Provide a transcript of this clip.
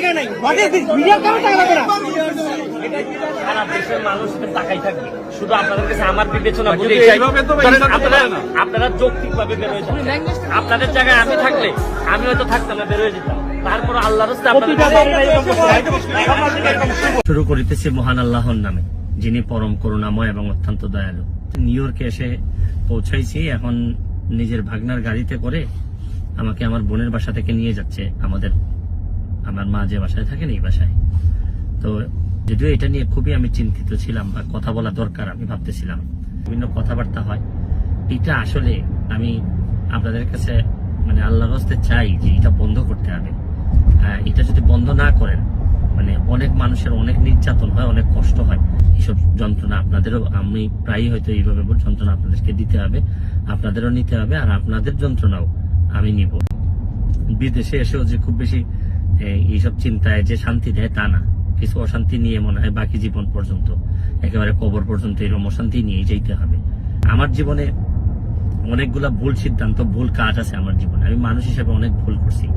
টাকা নাই। What is this? মিডিয়ার কারণে টাকা লাগবে না। সারা দেশের মানুষ তাকাই থাকবে শুধু আপনাদের কাছে আমার বিবেচনা কিন্তু বুঝে এইভাবে তো ভাই এটা আপনারা হয় না। আপনারা যৌক্তিক ভাবে বের হয়ে যান। আপনাদের জায়গায় আমি থাকলে আমি হয়তো থাকতাম না, বের হয়ে যেতাম। তারপর আল্লাহর রাস্তায় শুরু করিতেছি মহান আল্লাহর নামে, যিনি পরম করুণাময় এবং অত্যন্ত দয়ালু। নিউ ইয়র্কে এসে পৌঁছাইছি, এখন নিজের ভাগনার গাড়িতে করে আমাকে আমার বোনের বাসা থেকে নিয়ে যাচ্ছে আমার মা যে বাসায় থাকেন এই বাসায়। তো যদিও এটা নিয়ে খুবই আমি চিন্তিত ছিলাম বা কথা বলা দরকার আমি ভাবতেছিলাম, বিভিন্ন কথাবার্তা হয়। এটা আসলে আমি আপনাদের কাছে মানে আল্লাহর রাস্তায় চাই যে এটা বন্ধ করতে হবে। এটা যদি বন্ধ না করেন মানে অনেক মানুষের অনেক নির্যাতন হয়, অনেক কষ্ট হয়। এইসব যন্ত্রণা আপনাদেরও, আমি প্রায়ই হয়তো এইভাবে যন্ত্রণা আপনাদেরকে দিতে হবে, আপনাদেরও নিতে হবে, আর আপনাদের যন্ত্রণাও আমি নিব। বিদেশে এসেও যে খুব বেশি এইসব চিন্তায় যে শান্তি দেয় তা না, কিছু অশান্তি নিয়ে মনে হয় বাকি জীবন পর্যন্ত, একেবারে কবর পর্যন্ত এরকম অশান্তি নিয়ে যেতে হবে। আমার জীবনে অনেকগুলা ভুল সিদ্ধান্ত, ভুল কাজ আছে আমার জীবনে, আমি মানুষ হিসেবে অনেক ভুল করছি।